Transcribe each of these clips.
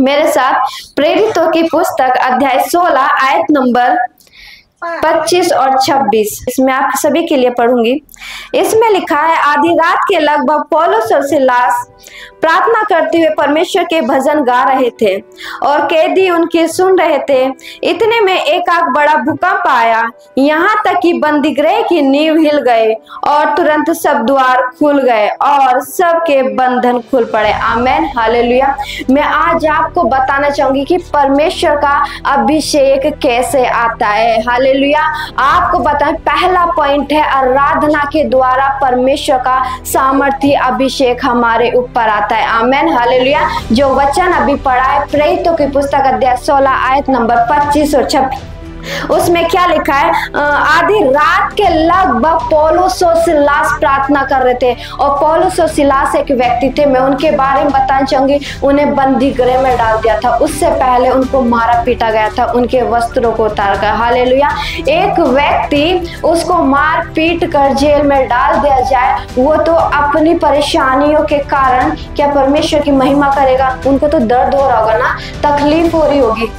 मेरे साथ प्रेरितों की पुस्तक अध्याय 16 आयत नंबर 25 और 26 इसमें आप सभी के लिए पढ़ूंगी। इसमें लिखा है, आधी रात के लगभग पौलुस और सिलास प्रार्थना करते हुए परमेश्वर के भजन गा रहे थे और कैदी उनकी सुन रहे थे। इतने में एकाएक बड़ा भूकंप आया, यहाँ तक कि बंदीगृह की नींव हिल गए और तुरंत सब द्वार खुल गए और सबके बंधन खुल पड़े। आमेन, हालेलुया। मैं आज आपको बताना चाहूंगी कि परमेश्वर का अभिषेक कैसे आता है। हालेलुया। आपको बताएं, पहला पॉइंट है आराधना के द्वारा परमेश्वर का सामर्थ्य अभिषेक हमारे ऊपर आता है। आमेन, हालेलुया। जो वचन अभी पढ़ा है प्रेरितों की पुस्तक अध्याय 16 आयत नंबर 25 और 26, उसमें क्या लिखा है? आधी रात के लगभग पौलुस और सिलास प्रार्थना कर रहे थे। और पौलुस और सिलास एक व्यक्ति थे, मैं उनके बारे में बताना चाहूंगी। उन्हें बंदी गृह में डाल दिया था, उससे पहले उनको मारा पीटा गया था, उनके वस्त्रों को उतार कर। हालेलुया। एक व्यक्ति उसको मार पीट कर जेल में डाल दिया जाए, वो तो अपनी परेशानियों के कारण क्या परमेश्वर की महिमा करेगा? उनको तो दर्द हो रहा होगा ना, तकलीफ हो रही होगी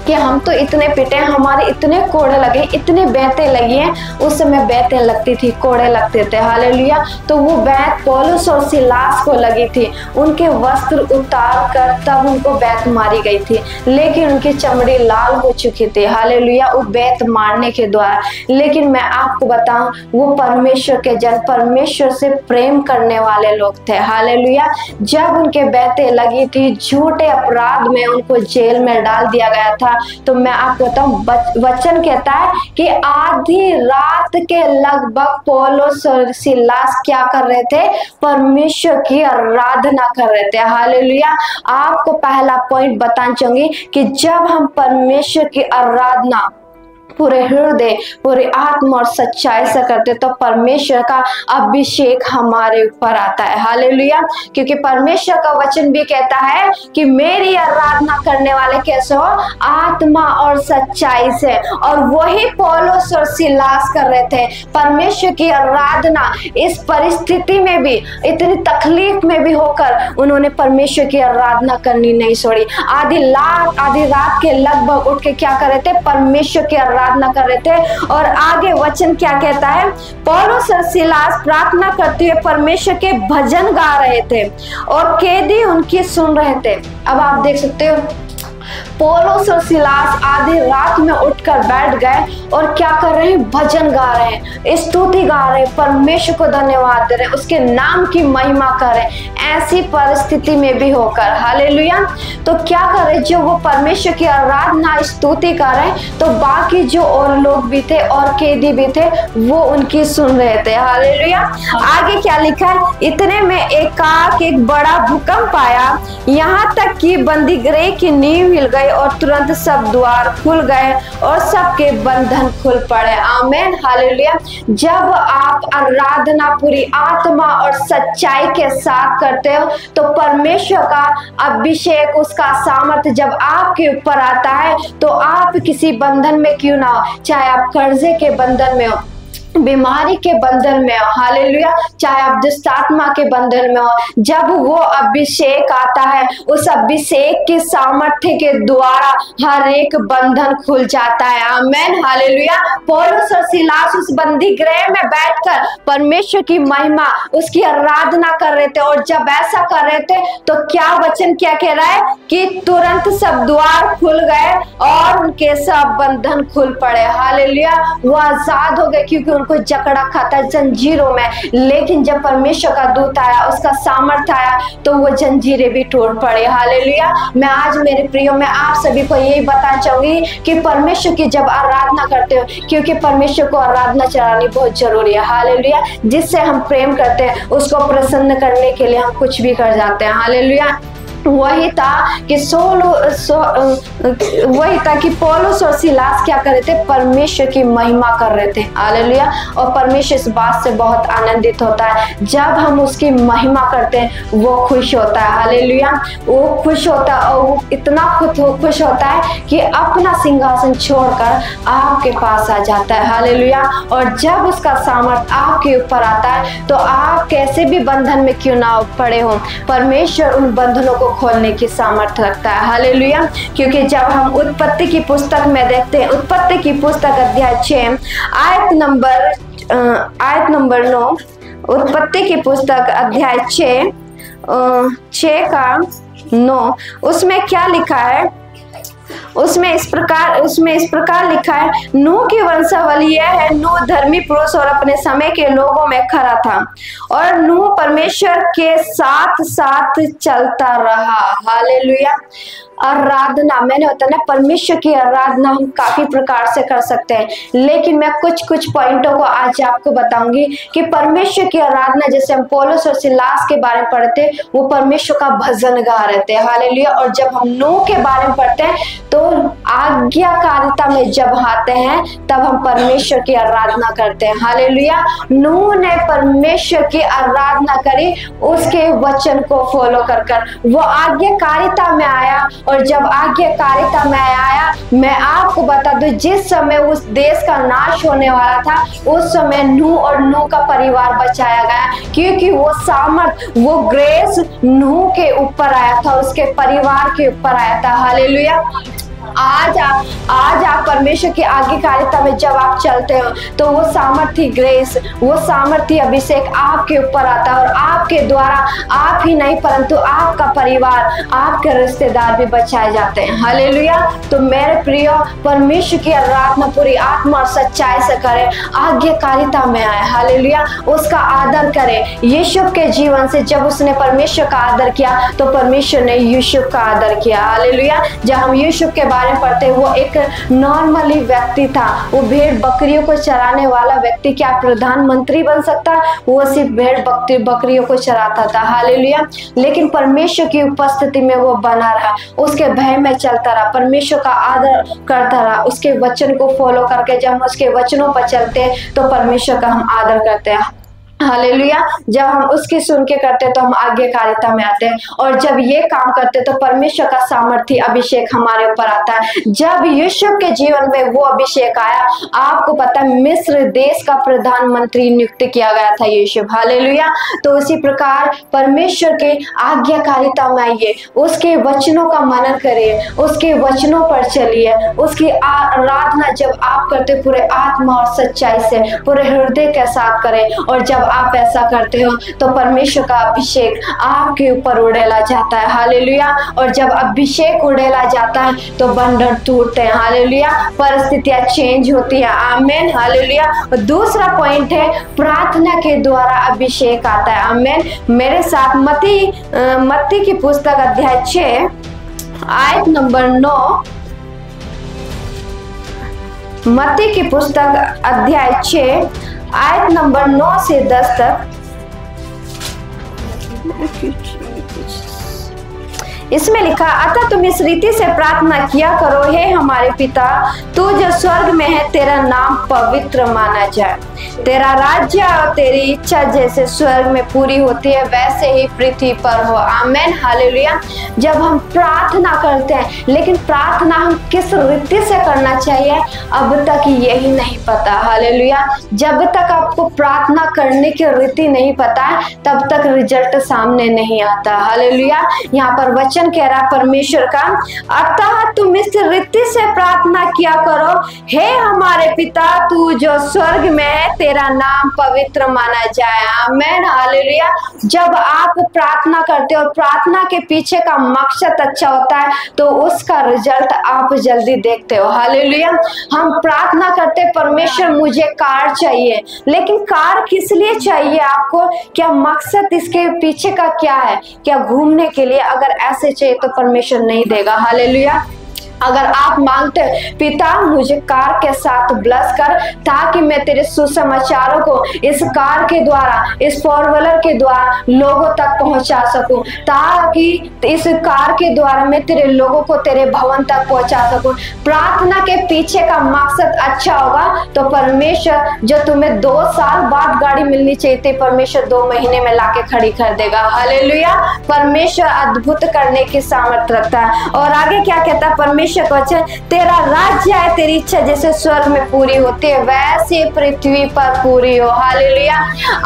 कि हम तो इतने पिटे, हमारे इतने कोड़े लगे, इतनी बेंतें लगी हैं। उस समय बेंतें लगती थी, कोड़े लगते थे। हालेलुया। तो वो बेंत पौलुस और सिलास को लगी थी, उनके वस्त्र उतार कर तब उनको बेंत मारी गई थी, लेकिन उनकी चमड़ी लाल हो चुकी थी। हालेलुया, वो बेंत मारने के द्वारा। लेकिन मैं आपको बताऊं, वो परमेश्वर के जन, परमेश्वर से प्रेम करने वाले लोग थे। हालेलुया। जब उनके बेंतें लगी थी, झूठे अपराध में उनको जेल में डाल दिया गया था। तो मैं आपको बताऊं, वचन कहता है कि आधी रात के लगभग पौलुस और सिलास क्या कर रहे थे? परमेश्वर की आराधना कर रहे थे। हालेलुया। आपको पहला पॉइंट बताना चाहूंगी कि जब हम परमेश्वर की आराधना पूरे हृदय, पूरे आत्मा और सच्चाई से करते तो परमेश्वर का अभिषेक हमारे ऊपर आता है। हालेलुया। क्योंकि परमेश्वर का वचन भी कहता है कि मेरी आराधना करने वाले कैसे हो? आत्मा और सच्चाई से। और वही पौलुस और सिलास कर रहे थे परमेश्वर की आराधना। इस परिस्थिति में भी, इतनी तकलीफ में भी होकर उन्होंने परमेश्वर की आराधना करनी नहीं छोड़ी। आधी रात के लगभग उठ के क्या कर रहे थे? परमेश्वर की आराधना कर रहे थे। और आगे वचन क्या कहता है? पौलुस और सिलास प्रार्थना करते हुए परमेश्वर के भजन गा रहे थे और कैदी उनकी सुन रहे थे। अब आप देख सकते हो, पौलुस और सिलास आधी रात में उठकर बैठ गए और क्या कर रहे हैं? भजन गा रहे हैं, स्तुति गा रहे हैं, परमेश्वर को धन्यवाद दे रहे हैं, उसके नाम की महिमा कर रहे हैं, ऐसी परिस्थिति में भी होकर। हालेलुया। तो क्या कर रहे? जो वो परमेश्वर की आराधना स्तुति कर रहे हैं, तो बाकी जो और लोग भी थे और कैदी भी थे, वो उनकी सुन रहे थे। हालेलुया। आगे क्या लिखा है? इतने में एकाएक एक बड़ा भूकंप आया, यहाँ तक कि बंदीगृह की नींव हिल गई और तुरंत सब द्वार खुल गए और सबके बंधन खुल पड़े। आमेन, हालेलुया। जब आप आराधना पूरी आत्मा और सच्चाई के साथ करते हो तो परमेश्वर का अभिषेक, उसका सामर्थ्य जब आपके ऊपर आता है तो आप किसी बंधन में क्यों ना हो, चाहे आप कर्जे के बंधन में हो, बीमारी के बंधन में हो, हालेलुया, चाहे आप दुष्ट आत्मा के बंधन में हो, जब वो अभिषेक आता है, उस अभिषेक के सामर्थ्य के द्वारा हर एक बंधन खुल जाता है। आमेन, हालेलुया। पौलुस और सिलास उस बंदी गृह में बैठकर परमेश्वर की महिमा, उसकी आराधना कर रहे थे। और जब ऐसा कर रहे थे तो क्या वचन क्या कह रहा है? कि तुरंत सब द्वार खुल गए और उनके सब बंधन खुल पड़े। हालेलुया। वो आजाद हो गए, क्योंकि उनको जकड़ रखा था जंजीरों में। लेकिन जब परमेश्वर का दूत आया, उसका सामर्थ्य आया, तो वो जंजीरें भी टूट पड़े। हालेलुया। मैं आज मेरे प्रियो में आप सभी को यही बताना चाहूंगी कि परमेश्वर की जब आराधना करते हो, क्योंकि परमेश्वर को आराधना चढ़ानी बहुत जरूरी है। हालेलुया। जिससे हम प्रेम करते हैं, उसको प्रसन्न करने के लिए हम कुछ भी कर जाते हैं। हालेलुया। वही था कि पौलुस और सिलास क्या कर रहे थे? परमेश्वर की महिमा कर रहे थे। हालेलुया। और परमेश्वर इस बात से बहुत आनंदित होता है, जब हम उसकी महिमा करते हैं वो खुश होता है। हालेलुया। वो खुश होता है और वो इतना खुश होता है कि अपना सिंहासन छोड़कर आपके पास आ जाता है। हालेलुया। और जब उसका सामर्थ्य आपके ऊपर आता है तो आप कैसे भी बंधन में क्यों ना पड़े हो, परमेश्वर उन बंधनों को खोलने की सामर्थ्य रखता है। हालेलुया। क्योंकि जब हम उत्पत्ति की पुस्तक में देखते हैं, उत्पत्ति की पुस्तक अध्याय 6 आयत नंबर 9, उत्पत्ति की पुस्तक अध्याय 6 का 9, उसमें क्या लिखा है? उसमें इस प्रकार लिखा है, नूह की वंशावली यह है, नूह धर्मी पुरुष और अपने समय के लोगों में खरा था और नूह परमेश्वर के साथ साथ चलता रहा। हालेलुया। आराधना, मैंने बताया ना, परमेश्वर की आराधना हम काफी प्रकार से कर सकते हैं, लेकिन मैं कुछ पॉइंटों को आज आपको बताऊंगी कि परमेश्वर की आराधना, जैसे हम पौलुस और सिलास के बारे में पढ़ते, वो परमेश्वर का भजन गा रहे थे। हालेलुया। और जब हम नूह के बारे में पढ़ते हैं तो आज्ञाकारिता में जब आते हैं तब हम परमेश्वर की आराधना करते हैं। हालेलुया। नूह ने परमेश्वर की आराधना करी, उसके वचन को फॉलो कर वो आज्ञाकारिता में आया। और जब आज्ञाकारिता में आया, मैं आपको बता दूं, जिस समय उस देश का नाश होने वाला था, उस समय नूह और नूह का परिवार बचाया गया, क्योंकि वो सामर्थ, वो ग्रेस नूह के ऊपर आया था, उसके परिवार के ऊपर आया था। हालेलुया। आज आप परमेश्वर की आज्ञाकारिता में जब आप चलते हो तो वो सामर्थी ग्रेस, वो सामर्थी अभिषेक आपके ऊपर आता है और आपके द्वारा आप ही नहीं परंतु आपका परिवार, आपके रिश्तेदार भी बचाए जाते हैं। हालेलुया। तो मेरे प्रिय, परमेश्वर की आराधना पूरी आत्मा और सच्चाई से करें, आज्ञाकारिता में आए। हालेलुया। उसका आदर करें। यूसुफ के जीवन से जब उसने परमेश्वर का आदर किया तो परमेश्वर ने यूसुफ का आदर किया। हालेलुया। जब हम यूसुफ के बारे में पढ़ते, वो एक नॉर्मली व्यक्ति था, वो भेड़ बकरियों को चराने वाला व्यक्ति क्या प्रधानमंत्री बन सकता? वो सिर्फ भेड़ बकरियों को चराता था। हालेलुया। लेकिन परमेश्वर की उपस्थिति में वो बना रहा, उसके भय में चलता रहा, परमेश्वर का आदर करता रहा, उसके वचन को फॉलो करके जब हम उसके वचनों पर चलते हैं तो परमेश्वर का हम आदर करते हैं। हालेलुया। जब हम उसकी सुन के करते तो हम आज्ञाकारिता में आते हैं, और जब ये काम करते तो परमेश्वर का सामर्थ्य अभिषेक हमारे ऊपर आता है। जब यूसुफ के जीवन में वो अभिषेक आया, आपको पता है मिस्र देश का प्रधानमंत्री नियुक्त किया गया था यूसुफ। हालेलुया। तो उसी प्रकार परमेश्वर के आज्ञाकारिता में आइए, उसके वचनों का मनन करिए, उसके वचनों पर चलिए, उसकी आराधना जब आप करते पूरे आत्मा और सच्चाई से, पूरे हृदय के साथ करें। और जब आप ऐसा करते हो तो परमेश्वर का अभिषेक आपके ऊपर उड़ेला जाता है। हालेलुया। और जब अभिषेक उड़ेला जाता है तो बंधन टूटते हैं। हालेलुया। परिस्थितियां चेंज होती है। आमीन। हालेलुया। और दूसरा पॉइंट है, प्रार्थना के द्वारा अभिषेक आता है। आमीन। मेरे साथ मत्ती की पुस्तक अध्याय 6 आयत नंबर 9, मत्ती की पुस्तक अध्याय 6 आयत नंबर 9 से 10 तक। इसमें लिखा, अतः तुम इस रीति से प्रार्थना किया करो, हे हमारे पिता, तू जो स्वर्ग में है, तेरा नाम पवित्र माना जाए, तेरा राज्य और तेरी इच्छा जैसे स्वर्ग में पूरी होती है वैसे ही पृथ्वी पर हो। आमीन। हालेलुया। जब हम प्रार्थना करते हैं, लेकिन प्रार्थना हम किस रीति से करना चाहिए अब तक यही नहीं पता। हालेलुया। जब तक आपको प्रार्थना करने की रीति नहीं पता है तब तक रिजल्ट सामने नहीं आता। हालेलुया। यहाँ पर वचन कह रहा परमेश्वर का, अतः तुम इस रीति से प्रार्थना किया करो, हे हमारे पिता, तू जो स्वर्ग में है, तेरा नाम पवित्र माना जाए। आमीन। हालेलुया। जब आप प्रार्थना करते हो और प्रार्थना के पीछे का मकसद अच्छा होता है तो उसका रिजल्ट आप जल्दी देखते हो। हालेलुया। हम प्रार्थना करते, परमेश्वर मुझे कार चाहिए, लेकिन कार किस लिए चाहिए आपको? क्या मकसद इसके पीछे का क्या है? क्या घूमने के लिए? अगर ऐसे चाहिए तो परमेश्वर नहीं देगा। हालेलुया। अगर आप मांगते पिता मुझे कार के साथ ब्लेस कर ताकि मैं तेरे सुसमाचारों को इस कार के द्वारा, इस फोर व्हीलर के द्वारा लोगों तक पहुंचा सकूं, ताकि इस कार के द्वारा मैं तेरे लोगों को तेरे भवन तक पहुंचा सकूं, प्रार्थना के पीछे का मकसद अच्छा होगा तो परमेश्वर जो तुम्हें 2 साल बाद गाड़ी मिलनी चाहिए थी, परमेश्वर 2 महीने में लाके खड़ी कर देगा। हालेलुया। परमेश्वर अद्भुत करने की सामर्थ्य रखता है। और आगे क्या कहता है? परमेश्वर परमेश्वर का वचन, तेरा राज्य आए, तेरी इच्छा जैसे स्वर्ग में पूरी होती है वैसे पृथ्वी पर पूरी हो। हालेलुया।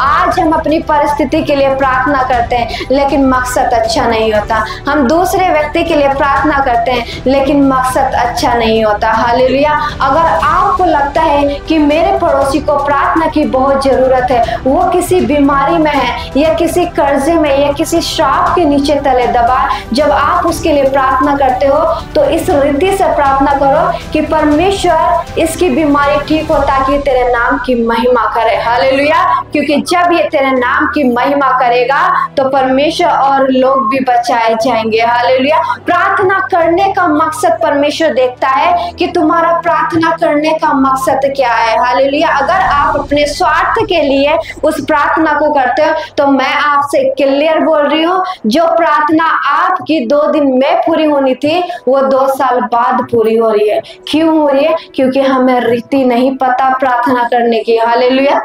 आज हम अपनी परिस्थिति के लिए प्रार्थना करते हैं लेकिन मकसद अच्छा नहीं होता। हम दूसरे व्यक्ति के लिए प्रार्थना करते हैं लेकिन मकसद अच्छा नहीं होता। हालेलुया। अगर आपको लगता है कि मेरे पड़ोसी को प्रार्थना की बहुत जरूरत है, वो किसी बीमारी में है या किसी कर्जे में या किसी श्राप के नीचे तले दबा, जब आप उसके लिए प्रार्थना करते हो तो इस रीति से प्रार्थना करो कि परमेश्वर इसकी बीमारी ठीक हो ताकि तेरे नाम की महिमा करे। हालेलुया। क्योंकि जब ये तेरे नाम की महिमा करेगा तो परमेश्वर और लोग भी बचाए जाएंगे। हालेलुया। प्रार्थना करने का मकसद परमेश्वर देखता है कि तुम्हारा प्रार्थना करने का मकसद क्या है। हालेलुया। अगर आप अपने स्वार्थ के लिए उस प्रार्थना को करते हो तो मैं आपसे क्लियर बोल रही हूँ, जो प्रार्थना आपकी 2 दिन में पूरी होनी थी वो 2 साल बाद पूरी हो रही है। क्यों हो रही है? क्योंकि हमें रीति नहीं पता प्रार्थना करने की। हालेलुया।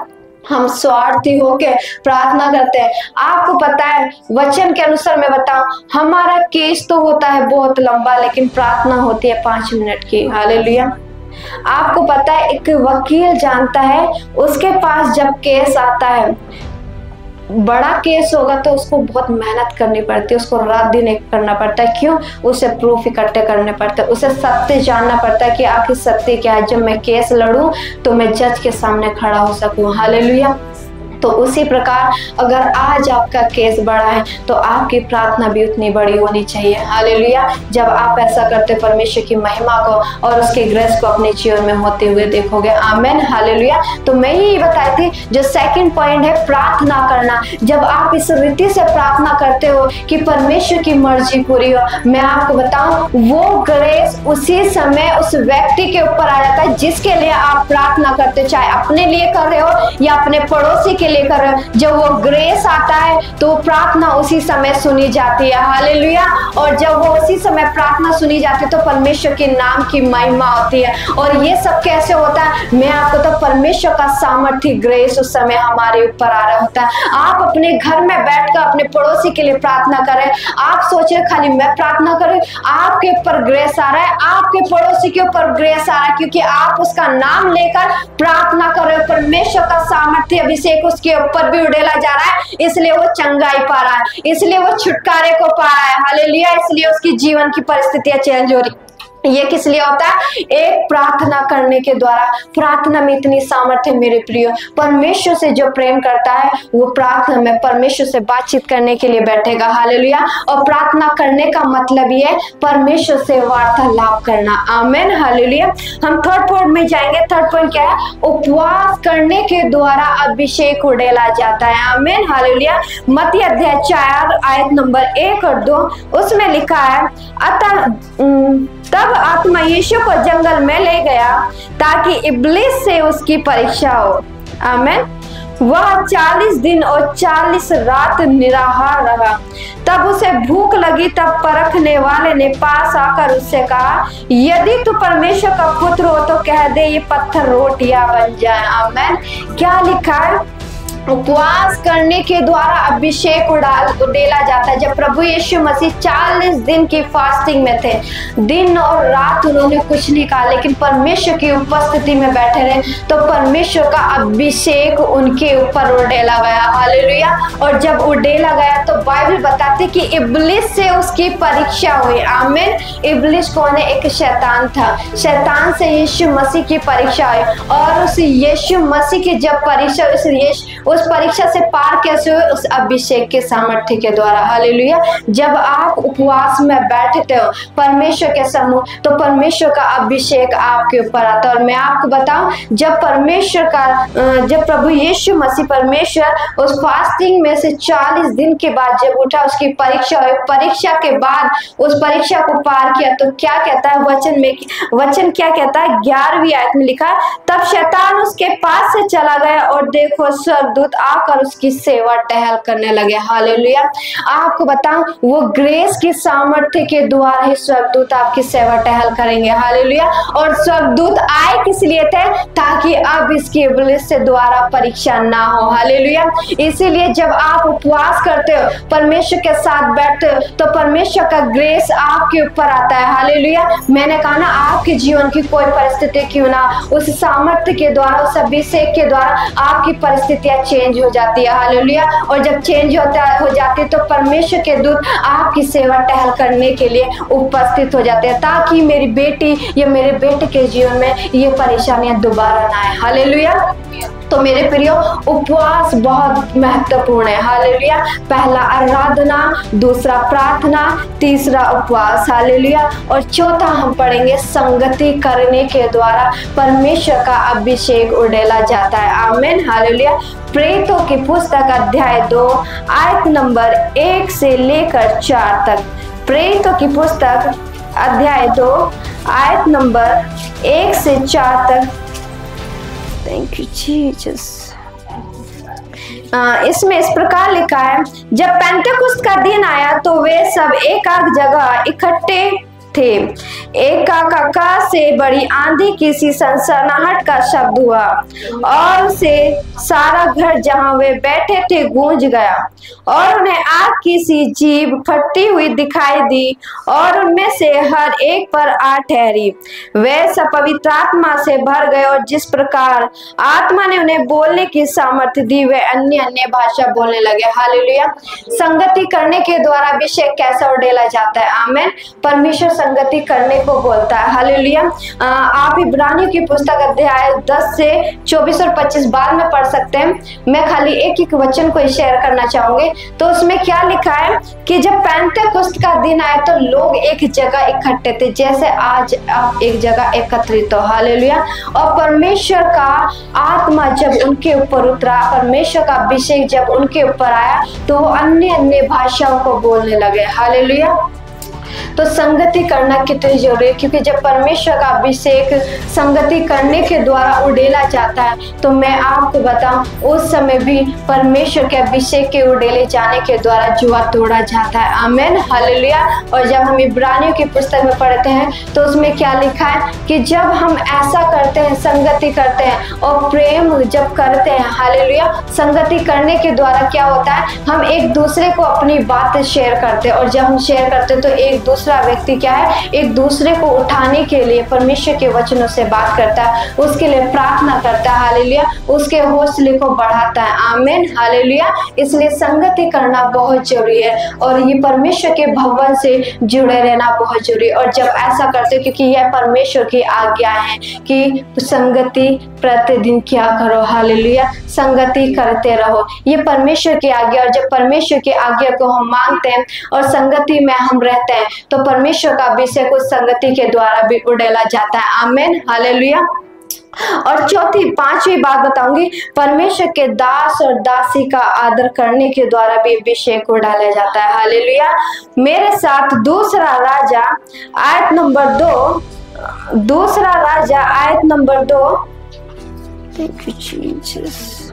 हम स्वार्थी होके प्रार्थना करते हैं। आपको पता है, वचन के अनुसार मैं बताऊं, हमारा केस तो होता है बहुत लंबा लेकिन प्रार्थना होती है 5 मिनट की। हालेलुया। आपको पता है, एक वकील जानता है उसके पास जब केस आता है, बड़ा केस होगा तो उसको बहुत मेहनत करनी पड़ती है, उसको रात दिन एक करना पड़ता है। क्यों? उसे प्रूफ इकट्ठे करने पड़ते हैं, उसे सत्य जानना पड़ता है कि आखिर सत्य क्या है, जब मैं केस लड़ूं तो मैं जज के सामने खड़ा हो सकूं। हालेलुया। तो उसी प्रकार अगर आज आपका केस बड़ा है तो आपकी प्रार्थना भी उतनी बड़ी होनी चाहिए। हालेलुया। जब आप ऐसा करते परमेश्वर की महिमा को और उसके ग्रेस को अपने जीवन में होते हुए देखोगे। आमीन। हालेलुया। तो मैं यही बताई थी, जो सेकंड पॉइंट है प्रार्थना करना। जब आप इस रीति से प्रार्थना करते हो कि परमेश्वर की मर्जी पूरी हो, मैं आपको बताऊं वो ग्रेस उसी समय उस व्यक्ति के ऊपर आ जाता है जिसके लिए आप प्रार्थना करते, चाहे अपने लिए कर रहे हो या अपने पड़ोसी के लिए कर रहे हो। जब वो ग्रेस आता है तो प्रार्थना उसी समय सुनी जाती है। हालेलुया। और जब वो उसी समय प्रार्थना सुनी जाती है तो परमेश्वर के नाम की महिमा होती है। और ये सब कैसे होता है? मैं आपको तो परमेश्वर का सामर्थ्य ग्रेस उस समय हमारे ऊपर आ रहा होता है। आप अपने घर में बैठकर अपने पड़ोसी के लिए प्रार्थना करें। आप सोच रहे खाली मैं प्रार्थना करें, आपके ऊपर ग्रेस आ रहा है, आपके पड़ोसी के ऊपर ग्रेस आ रहा है, क्योंकि आप उसका नाम लेकर प्रार्थना कर रहे हो। परमेश्वर का सामर्थ्य अभिषेक उसके ऊपर भी उड़ेला जा रहा है, इसलिए वो चंगाई पा रहा है, इसलिए वो छुटकारे को पा रहा है। हालेलुया। इसलिए उसकी जीवन की परिस्थितियां चेंज हो रही। ये किस लिए होता है? एक प्रार्थना करने के द्वारा। प्रार्थना में इतनी सामर्थ्य मेरे प्रियो। परमेश्वर से जो प्रेम करता है वो प्रार्थना में परमेश्वर से बातचीत करने के लिए बैठेगा। हालेलुया। और प्रार्थना करने का मतलब ये है परमेश्वर से वार्तालाप करना। आमीन। हालेलुया। हम थर्ड पॉइंट में जाएंगे। थर्ड पॉइंट क्या है? उपवास करने के द्वारा अभिषेक उड़ेला जाता है। आमीन। हालेलुया। मत्ती अध्याय 4 आयत नंबर 1 और 2 उसमें लिखा है, अतः तब आत्मा यीशु को जंगल में ले गया ताकि इब्लिस से उसकी परीक्षा हो। आमीन। वह 40 दिन और 40 रात निराहार रहा। तब उसे भूख लगी। तब परखने वाले ने पास आकर उससे कहा, यदि तू परमेश्वर का पुत्र हो तो कह दे ये पत्थर रोटियां बन जाए। आमीन। क्या लिखा है? उपवास करने के द्वारा अभिषेक उड़ेला जाता है। जब प्रभु यीशु मसीह 40 दिन की फास्टिंग में थे, दिन और रात उन्होंने कुछ नहीं कहा, लेकिन परमेश्वर की उपस्थिति में बैठे रहे, तो परमेश्वर का अभिषेक उनके ऊपर उड़ेला गया। हालेलुया। और जब उड़ेला गया तो बाइबल बताती कि इब्लिस से उसकी परीक्षा हुई। आमीन। इब्लिस कौन है? एक शैतान था। शैतान से यीशु मसीह की परीक्षा हुई और उस यीशु मसीह की जब परीक्षा उस परीक्षा से पार कैसे हुए? उस अभिषेक के सामर्थ्य के द्वारा। हालेलुया। जब आप उपवास में बैठते हो परमेश्वर के सम्मुख तो परमेश्वर का अभिषेक आपके ऊपर आता है। और मैं आपको बताऊं, जब प्रभु यीशु मसीह परमेश्वर उस फास्टिंग में से 40 दिन के बाद जब उठा, उसकी परीक्षा हुई, परीक्षा के बाद उस परीक्षा को पार किया तो क्या कहता है वचन क्या कहता है? 11वीं आयत में लिखा, तब शैतान उसके पास से चला गया और देखो स्वर्गदूत स्वर्गदूत आकर उसकी सेवा टहल करने लगे। हालेलुया। आपको बताऊं, वो ग्रेस की सामर्थ्य के द्वारा ही स्वर्गदूत आपकी सेवा टहल करेंगे। हालेलुया। और स्वर्गदूत आए किस लिए थे? ताकि अब इसकी इब्लिस से द्वारा परीक्षा ना हो। हालेलुया। इसीलिए जब आप उपवास करते हो, परमेश्वर के साथ बैठते हो, तो परमेश्वर का ग्रेस आपके ऊपर आता है। हालेलुया। मैंने कहा ना, आपके जीवन की कोई परिस्थिति क्यों ना, उस सामर्थ्य के द्वारा, उस अभिषेक के द्वारा आपकी परिस्थितियां चेंज हो जाती है। हालेलुया। और जब चेंज हो जाती है तो परमेश्वर के दूत आपकी सेवा टहल करने के लिए उपस्थित हो जाते हैं, ताकि मेरी बेटी या मेरे बेटे के जीवन में ये परेशानियां दोबारा ना आए। हालेलुया। तो मेरे प्रियो, उपवास बहुत महत्वपूर्ण है। हालेलुया। पहला आराधना, दूसरा प्रार्थना, तीसरा उपवास। हालेलुया। और चौथा हम पढ़ेंगे संगति करने के द्वारा परमेश्वर का अभिषेक उड़ेला जाता है। आमीन। हालेलुया। प्रेरितों की पुस्तक अध्याय 2 आयत नंबर 1 से लेकर 4 तक। प्रेरितों की पुस्तक अध्याय 2 आयत नंबर 1 से 4 तक। Thank you Jesus. इसमें इस प्रकार लिखा है, जब पेंटेकुस्त का दिन आया तो वे सब एक जगह इकट्ठे थे। एकाका से बड़ी आंधी की सी सनसनाहट का शब्द हुआ और से सारा घर जहां वे बैठे थे गूंज गया, और उन्हें आग की सी जीभ फटती हुई दिखाई दी और उनमें से हर एक पर आ ठहरी। वे सब पवित्र आत्मा से भर गए और जिस प्रकार आत्मा ने उन्हें बोलने की सामर्थ्य दी, वे अन्य अन्य भाषा बोलने लगे। हालेलुया। संगति करने के द्वारा अभिषेक कैसा उड़ेला जाता है? आमीन। परमेश्वर संगति करने को बोलता है। हालेलुया। आप इब्रानियों की पुस्तक अध्याय 10 से 24 और 25 बाद में पढ़ सकते हैं। मैं खाली एक एक वचन को शेयर करना चाहूंगी। तो उसमें क्या लिखा है कि जब पेंटेकुस्त का दिन आया तो लोग एक जगह इकट्ठे थे, जैसे आज आप एक जगह एकत्रित हो। हालेलुया। और परमेश्वर का आत्मा जब उनके ऊपर उतरा, परमेश्वर का अभिषेक जब उनके ऊपर आया, तो वो अन्य अन्य भाषाओं को बोलने लगे। हालेलुया। तो संगति करना कितनी जरूरी है, क्योंकि जब परमेश्वर का अभिषेक संगति करने के द्वारा उड़ेला जाता है, तो मैं आपको बताऊं, उस समय भी परमेश्वर के अभिषेक के उड़ेले जाने के द्वारा जुआ तोड़ा जाता है। आमीन। हालेलुया। और जब हम इब्रानियों की पुस्तक में पढ़ते हैं तो उसमें क्या लिखा है कि जब हम ऐसा करते हैं, संगति करते हैं और प्रेम जब करते हैं, हालेलुया, संगति करने के द्वारा क्या होता है, हम एक दूसरे को अपनी बातें शेयर करते हैं, और जब हम शेयर करते हैं तो एक दूसरा व्यक्ति क्या है, एक दूसरे को उठाने के लिए परमेश्वर के वचनों से बात करता है, उसके लिए प्रार्थना करता है। हालेलुया। उसके हौसले को बढ़ाता है। आमीन। हालेलुया। इसलिए संगति करना बहुत जरूरी है और ये परमेश्वर के भवन से जुड़े रहना बहुत जरूरी है। और जब ऐसा करते, क्योंकि यह परमेश्वर की आज्ञा है कि संगति प्रतिदिन क्या करो। हालेलुया। संगति करते रहो, ये परमेश्वर की आज्ञा। और जब परमेश्वर की आज्ञा को हम मानते हैं और संगति में हम रहते हैं, तो परमेश्वर का अभिषेक उस संगति के द्वारा भी उड़ेला जाता है। आमीन। हालेलुया। और पांचवी बात बताऊंगी, परमेश्वर के दास और दासी का आदर करने के द्वारा भी अभिषेक उड़ाया जाता है। हालेलुया। मेरे साथ दूसरा राजा आयत नंबर 2, दूसरा राजा आयत नंबर 2, थैंक यू जीसस,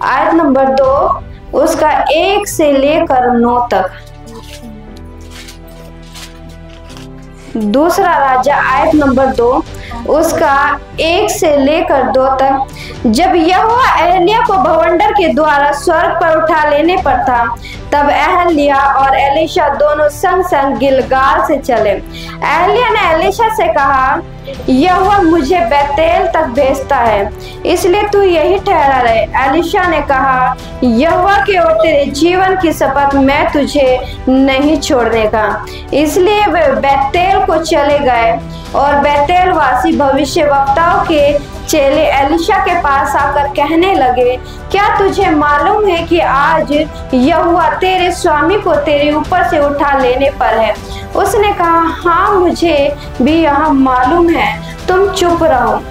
आयत नंबर 2 उसका 1 से लेकर 9 तक। दूसरा राजा आयत नंबर 2 उसका 1 से लेकर 2 तक। जब यहोवा एलिय्याह को बवंडर के द्वारा स्वर्ग पर उठा लेने पर था, तब एलिय्याह और एलीशा दोनों संग संग गिलगाल से चले। एलिय्याह ने एलीशा से कहा, यहोवा मुझे बेतेल तक भेजता है, इसलिए तू यही ठहरा रहे। एलीशा ने कहा, यहोवा के और तेरे जीवन की शपथ, मैं तुझे नहीं छोड़ने का। इसलिए वे बेतेल को चले गए और बेतेल वासी भविष्यवक्ताओं के चेले एलीशा के पास आकर कहने लगे, क्या तुझे मालूम है कि आज यहोवा तेरे स्वामी को तेरे ऊपर से उठा लेने पर है? उसने कहा, हाँ मुझे भी यहाँ मालूम है, तुम चुप रहो।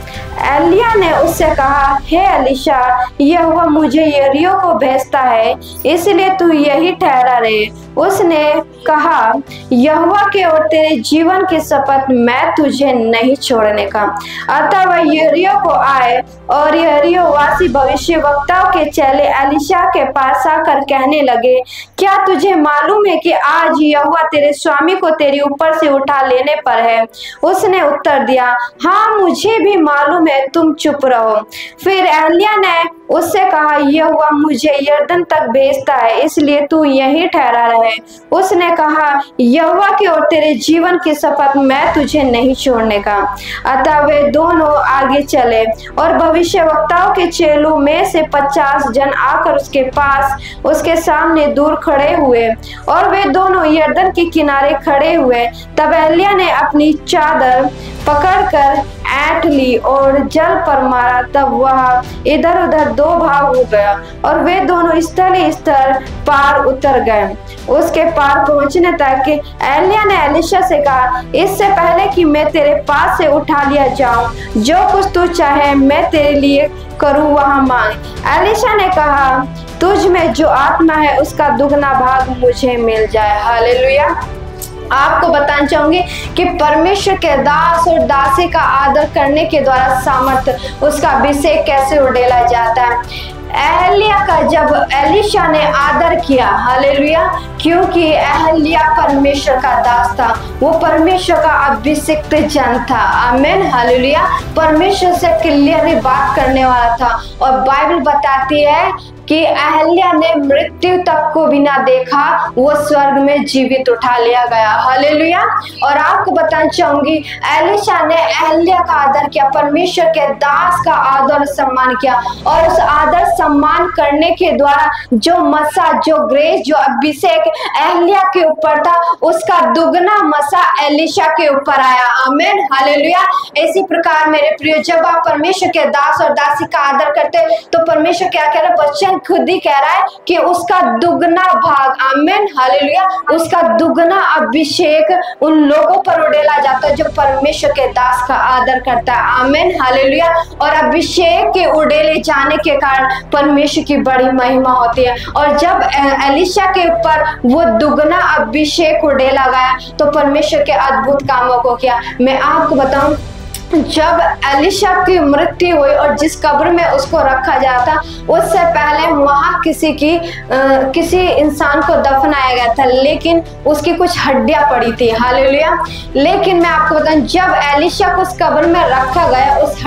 एलिय्याह ने उससे कहा, हे एलीशा, यहोवा मुझे यरीहो को भेजता है, इसलिए तू यही ठहरा रहे। उसने कहा, यहोवा के और तेरे जीवन की शपथ, मैं तुझे नहीं छोड़ने का। अतः वह यरीहो को आए और यरीहो वासी भविष्यवक्ताओं के चेले एलीशा के पास आकर कहने लगे, क्या तुझे मालूम है कि आज यहोवा तेरे स्वामी को तेरे ऊपर से उठा लेने पर है? उसने उत्तर दिया, हाँ मुझे भी मालूम है, तुम चुप रहो। फिर एलिय्याह ने उससे कहा, यहोवा मुझे यरदन तक भेजता है, इसलिए तू यहीं ठहरा रहे। उसने कहा, यहोवा की और तेरे जीवन की शपथ, मैं तुझे नहीं छोड़ने का। अतः वे दोनों आगे चले और भविष्यवक्ताओं के चेलों में से 50 जन आकर उसके पास उसके सामने दूर खड़े हुए और वे दोनों यरदन के किनारे खड़े हुए। तब एलिय्याह ने अपनी चादर पकड़कर ऐंठ ली और जल पर मारा, तब वह इधर उधर दो भाग हो गया और वे दोनों स्थल पार उतर गए। उसके पार पहुंचने तक एलिय्याह ने एलीशा से कहा, इससे पहले कि मैं तेरे पास से उठा लिया जाऊं, जो कुछ तू चाहे मैं तेरे लिए करूं वहां मांग। एलीशा ने कहा, तुझ में जो आत्मा है उसका दुगना भाग मुझे मिल जाए। हालेलुया। आपको बताना चाहूंगी कि परमेश्वर के दास और दासी का आदर करने के द्वारा सामर्थ्य, उसका अभिषेक कैसे उड़ेला जाता है। एलिय्याह का जब एलीशा ने आदर किया, हालेलुया, क्योंकि एलिय्याह परमेश्वर का दास था, वो परमेश्वर का अभिषिक्त जन था। आमीन, हालेलुया। परमेश्वर से क्लियरली बात करने वाला था और बाइबल बताती है कि एलिय्याह ने मृत्यु तक को बिना देखा वो स्वर्ग में जीवित उठा लिया गया। हालेलुया। और आपको बताना चाहूंगी, एलीशा ने एलिय्याह का आदर किया, परमेश्वर के दास का आदर सम्मान किया और उस आदर सम्मान करने के द्वारा जो मसा, जो ग्रेस, जो अभिषेक एलिय्याह के ऊपर था, उसका दुगना मसा एलीशा के ऊपर आया। आमीन, हालेलुया। इसी प्रकार मेरे प्रिय, जब आप परमेश्वर के दास और दासी का आदर करते तो परमेश्वर क्या कह रहा है? बच्चन खुद ही कह रहा है कि उसका दुगना भाग, आमीन, हालेलुया, उसका दुगना अभिषेक उन लोगों पर उड़ेला जाता है जो परमेश्वर के दास का आदर करता है। आमीन, हालेलुया। और अभिषेक के उड़ेले जाने के कारण परमेश्वर की बड़ी महिमा होती है। और जब एलीशा के ऊपर वो दुगना अभिषेक उड़ेला गया तो परमेश्वर के अद्भुत कामों को किया। मैं आपको बताऊं, जब एलीशा की मृत्यु हुई और जिस कब्र में उसको रखा जाता, उससे पहले वहां किसी इंसान को दफनाया गया था, लेकिन उसकी कुछ हड्डियां पड़ी थी। हालेलुया। लेकिन मैं आपको बताऊं, जब एलीशा को उस कब्र में रखा गया, उस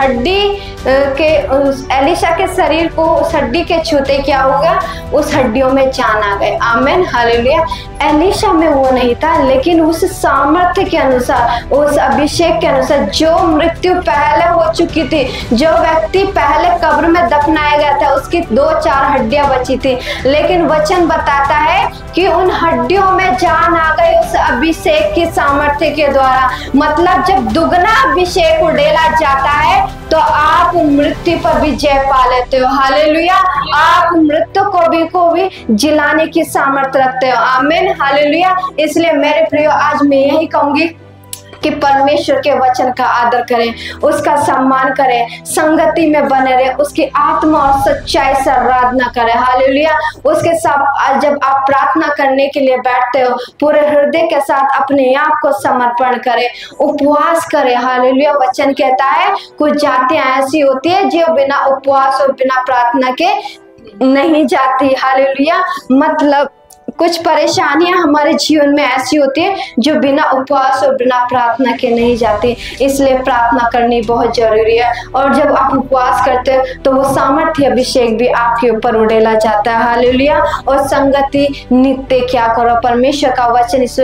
एलीशा के शरीर को उस हड्डी के छूते क्या हो गया? उस हड्डियों में जान आ गए। आमीन, हालेलुया। एलीशा में वो नहीं था, लेकिन उस सामर्थ्य के अनुसार, उस अभिषेक के अनुसार, जो मृत्यु पहले हो चुकी थी, जो व्यक्ति पहले कब्र में दफनाया गया था, उसकी 2-4 हड्डियां बची थी, लेकिन वचन बताता है कि उन हड्डियों में जान आ गई उस अभिषेक की सामर्थ्य के द्वारा। मतलब जब दुगना अभिषेक उड़ेला जाता है तो आप मृत्यु पर भी जय पा लेते हो। हालेलुया। आप मृत्यु को भी जिलाने की सामर्थ्य रखते हो। आमीन, हालेलुया। इसलिए मेरे प्रियो, आज मैं यही कहूंगी कि परमेश्वर के वचन का आदर करें, उसका सम्मान करें, संगति में बने रहे, उसकी आत्मा और सच्चाई से आराधना करें। हालेलुया। उसके साथ जब आप प्रार्थना करने के लिए बैठते हो, पूरे हृदय के साथ अपने आप को समर्पण करें, उपवास करें। हालेलुया। वचन कहता है कुछ जातियां ऐसी होती है जो बिना उपवास और बिना प्रार्थना के नहीं जाती। हालेलुया। मतलब कुछ परेशानियां हमारे जीवन में ऐसी होती है जो बिना उपवास और बिना प्रार्थना के नहीं जाती, इसलिए प्रार्थना करनी बहुत जरूरी है। और जब आप उपवास करते हो तो वो सामर्थ्य अभिषेक भी आपके ऊपर उड़ेला जाता है। हालेलुया। और संगति नित्य क्या करो, परमेश्वर का वचन इस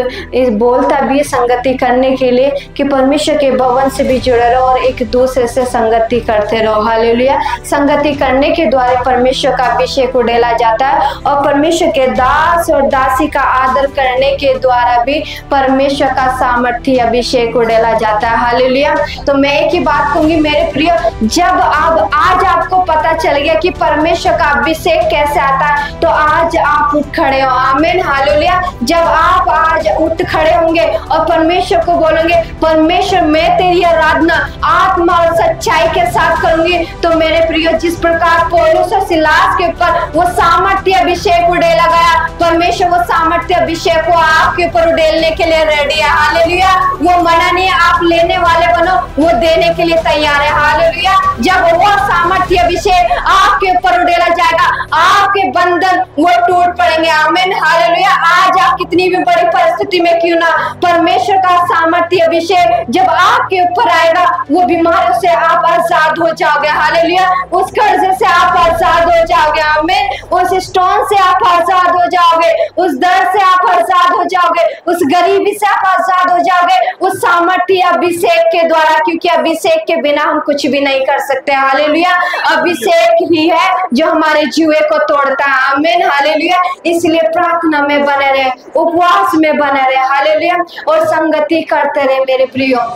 बोलता भी संगति करने के लिए कि परमेश्वर के भवन से भी जुड़े रहो और एक दूसरे से संगति करते रहो। हालेलुया। संगति करने के द्वारा परमेश्वर का अभिषेक उड़ेला जाता है और परमेश्वर के दास और दासी का आदर करने के द्वारा भी परमेश्वर का सामर्थ्य अभिषेक उड़ेला जाता है। हालेलुया। तो मैं एक ही बात कहूंगी मेरे प्रिय, जब अब आज आपको पता चल गया कि परमेश्वर का अभिषेक कैसे आता है, तो आज आप उठ खड़े हो। आमीन हालेलुया। जब आप आज उठ खड़े होंगे और परमेश्वर को बोलेंगे, परमेश्वर मैं तेरी आराधना आत्मा और सच्चाई के साथ करूंगी, तो मेरे प्रियो जिस प्रकार पौलुस और सिलास के ऊपर वो सामर्थ्य अभिषेक उड़ेला गया, परमेश्वर वो सामर्थ्य अभिषेक को आपके ऊपर उड़ेलने के लिए रेडी है। हालेलुया। वो मना नहीं है, आप लेने वाले बनो, वो देने के लिए तैयार है। हालेलुया। जब वो सामर्थ्य अभिषेक आपके ऊपर उड़ेला जाएगा, आपके बंधन वो टूट पड़ेंगे। आमीन हालेलुया। आज आप कितनी भी बड़ी परिस्थिति में क्यों ना, परमेश्वर का सामर्थ्य अभिषेक जब आपके ऊपर आएगा, वो बीमारियों से आप आजाद हो जाओगे। हालेलुया। उस कर्ज से आप आजाद हो जाओगे। आमीन। उस स्टोन से आप आजाद हो जाओगे, उस दर्द से आप आजाद हो जाओगे, उस गरीबी से आप आजाद हो जाओगे, उस सामर्थ्य अभिषेक के द्वारा, क्योंकि अभिषेक के बिना हम कुछ भी नहीं कर सकते। हालेलुया। अभिषेक ही है जो हमारे जुए को तोड़ता है। आमीन हालेलुया। इसलिए प्रार्थना में बने रहे, उपवास में बने रहे। हालेलुया। और संगति करते रहे मेरे प्रियो।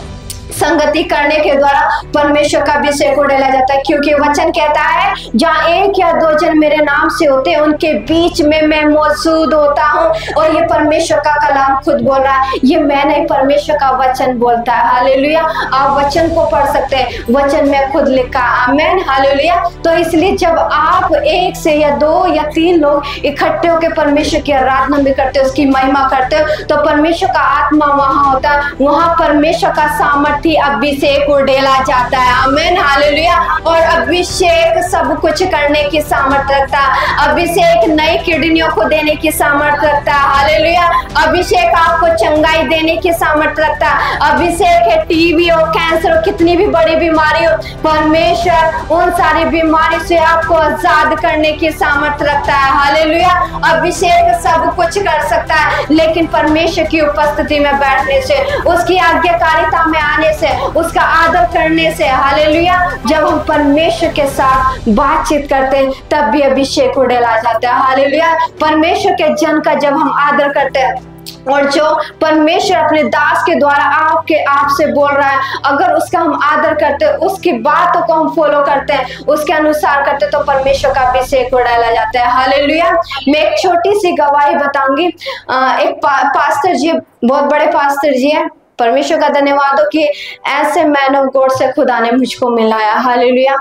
संगति करने के द्वारा परमेश्वर का अभिषेक उड़ेला जाता है, क्योंकि वचन कहता है जहाँ एक या दो जन मेरे नाम से होते हैं, उनके बीच में मैं मौजूद होता हूँ। और ये परमेश्वर का कलाम खुद बोल रहा है, ये मैं नहीं, परमेश्वर का वचन बोलता है। हालेलुया। आप वचन को पढ़ सकते हैं, वचन में खुद लिखा। आमीन हालेलुया। तो इसलिए जब आप एक से या दो या तीन लोग इकट्ठे होकर परमेश्वर की आराधना भी करते हो, उसकी महिमा करते हो, तो परमेश्वर का आत्मा वहां होता है, वहां परमेश्वर का सामर्थ्य अभिषेक उड़ेला जाता है। आमीन हालेलुया। और अभिषेक सब कुछ करने की सामर्थ्य रखता है। अभिषेक नई किडनियों को देने की सामर्थ्य रखता है। हालेलुया। अभिषेक आपको चंगाई देने की सामर्थ्य रखता है। अभिषेक है टीबी हो, कैंसर हो, कितनी भी बड़ी बीमारी हो, परमेश्वर उन सारी बीमारी से आपको आजाद करने की सामर्थ्य रखता है। हालेलुया। अभिषेक सब कुछ कर सकता है, लेकिन परमेश्वर की उपस्थिति में बैठने से, उसकी आज्ञाकारिता में आने से, उसका आदर करने से, हालेलुया, जब हम परमेश्वर के साथ बातचीत करते हैं तब भी अभिषेक उड़ेला जाता है। हालेलुया। परमेश्वर के जन का जब हम आदर करते हैं और जो परमेश्वर अपने दास के द्वारा आप से बोल रहा है, अगर उसका हम आदर करते हैं, उसकी बातों को हम फॉलो करते हैं, उसके अनुसार करते हैं, तो परमेश्वर का अभिषेक उड़ाया जाता है। हालेलुया। मैं एक छोटी सी गवाही बताऊंगी। एक पास्टर जी, बहुत बड़े पास्टर जी है, परमेश्वर का धन्यवाद हो कि ऐसे मैन ऑफ गॉड से खुदा ने मुझको मिलाया। हालेलुया।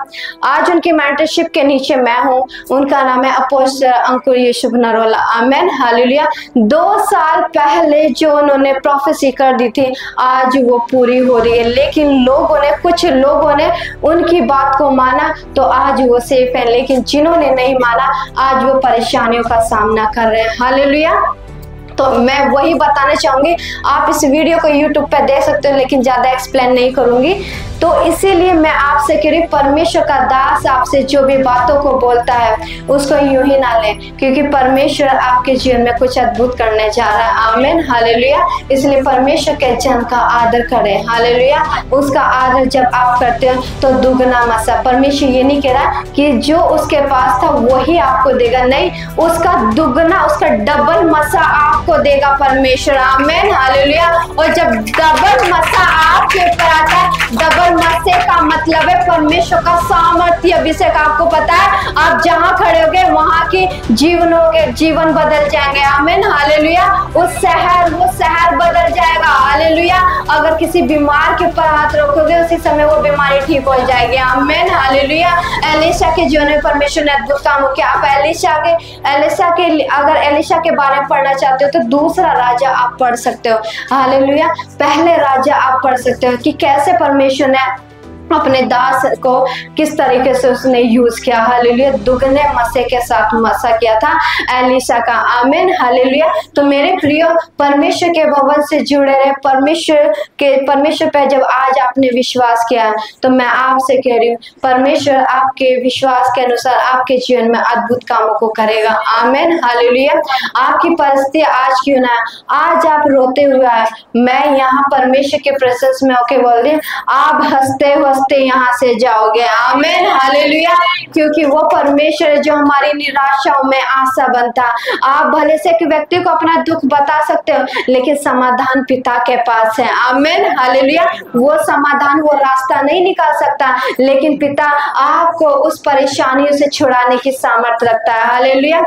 आज उनकी मेंटरशिप के नीचे मैं हूँ। उनका नाम है अपोस्टल अंकुर यीशुफ नरोला। आमीन हालेलुया। 2 साल पहले जो उन्होंने प्रोफेसी कर दी थी, आज वो पूरी हो रही है, लेकिन कुछ लोगों ने उनकी बात को माना तो आज वो सेफ है, लेकिन जिन्होंने नहीं माना आज वो परेशानियों का सामना कर रहे हैं। हालेलुया। तो मैं वही बताना चाहूंगी। आप इस वीडियो को YouTube पे देख सकते हो, लेकिन ज्यादा एक्सप्लेन नहीं करूंगी। तो इसीलिए मैं आपसे कह रही, परमेश्वर का दास आपसे जो भी बातों को बोलता है उसको यूं ही ना लें, क्योंकि परमेश्वर आपके जीवन में कुछ अद्भुत करने जा रहा है। आमीन हालेलुया। इसलिए परमेश्वर के जन का आदर करें। हालेलुया। उसका आदर जब आप करते हो तो दुगना मसा, परमेश्वर ये नहीं कह रहा कि जो उसके पास था वही आपको देगा, नहीं, उसका दुगना, उसका डबल मसा आपको देगा परमेश्वर। आमीन हालेलुया। और जब डबल मसा आपके ऊपर आता है, डबल मसे का मतलब है परमेश्वर का सामर्थ्य अभिषेक। आपको पता है, आप जहां खड़े होगे वहां के जीवन बदल जाएंगे। आमीन हालेलुया। वो शहर बदल जाएगा। हालेलुया। अगर किसी बीमार के ऊपर हाथ रखोगे, उसी समय वो बीमारी ठीक हो जाएगी। आमीन हालेलुया। एलिशा के जीवन में परमेश्वर ने अद्भुत काम किया। आप अगर एलिशा के बारे में पढ़ना चाहते हो तो दूसरा राजा आप पढ़ सकते हो। हालेलुया। पहले राजा आप पढ़ सकते हो कि कैसे परमेश्वर ने अपने दास को किस तरीके से उसने यूज किया। हालेलुया। दुगने मसे के साथ मसा किया था एलिशा का। आमीन हालेलुया। तो मेरे प्रियो, परमेश्वर के भवन से जुड़े रहे। परमेश्वर पे जब आज आपने विश्वास किया, तो मैं आपसे कह रही हूँ, परमेश्वर आपके विश्वास के अनुसार आपके जीवन में अद्भुत कामों को करेगा। आमीन हालेलुया। आपकी परिस्थिति आज क्यों ना, आज आप रोते हुए आए, मैं यहाँ परमेश्वर के प्रेजेंस में होके बोल रही हूँ, आप हंसते हंसते यहाँ से जाओगे। आमीन, हालेलुया। क्योंकि वो परमेश्वर है जो हमारी निराशाओं में आशा बनता। आप भले से एक व्यक्ति को अपना दुख बता सकते हो, लेकिन समाधान पिता के पास है। आमीन, हालेलुया। वो समाधान, वो रास्ता नहीं निकाल सकता, लेकिन पिता आपको उस परेशानियों से छुड़ाने की सामर्थ्य रखता है। हालेलुया।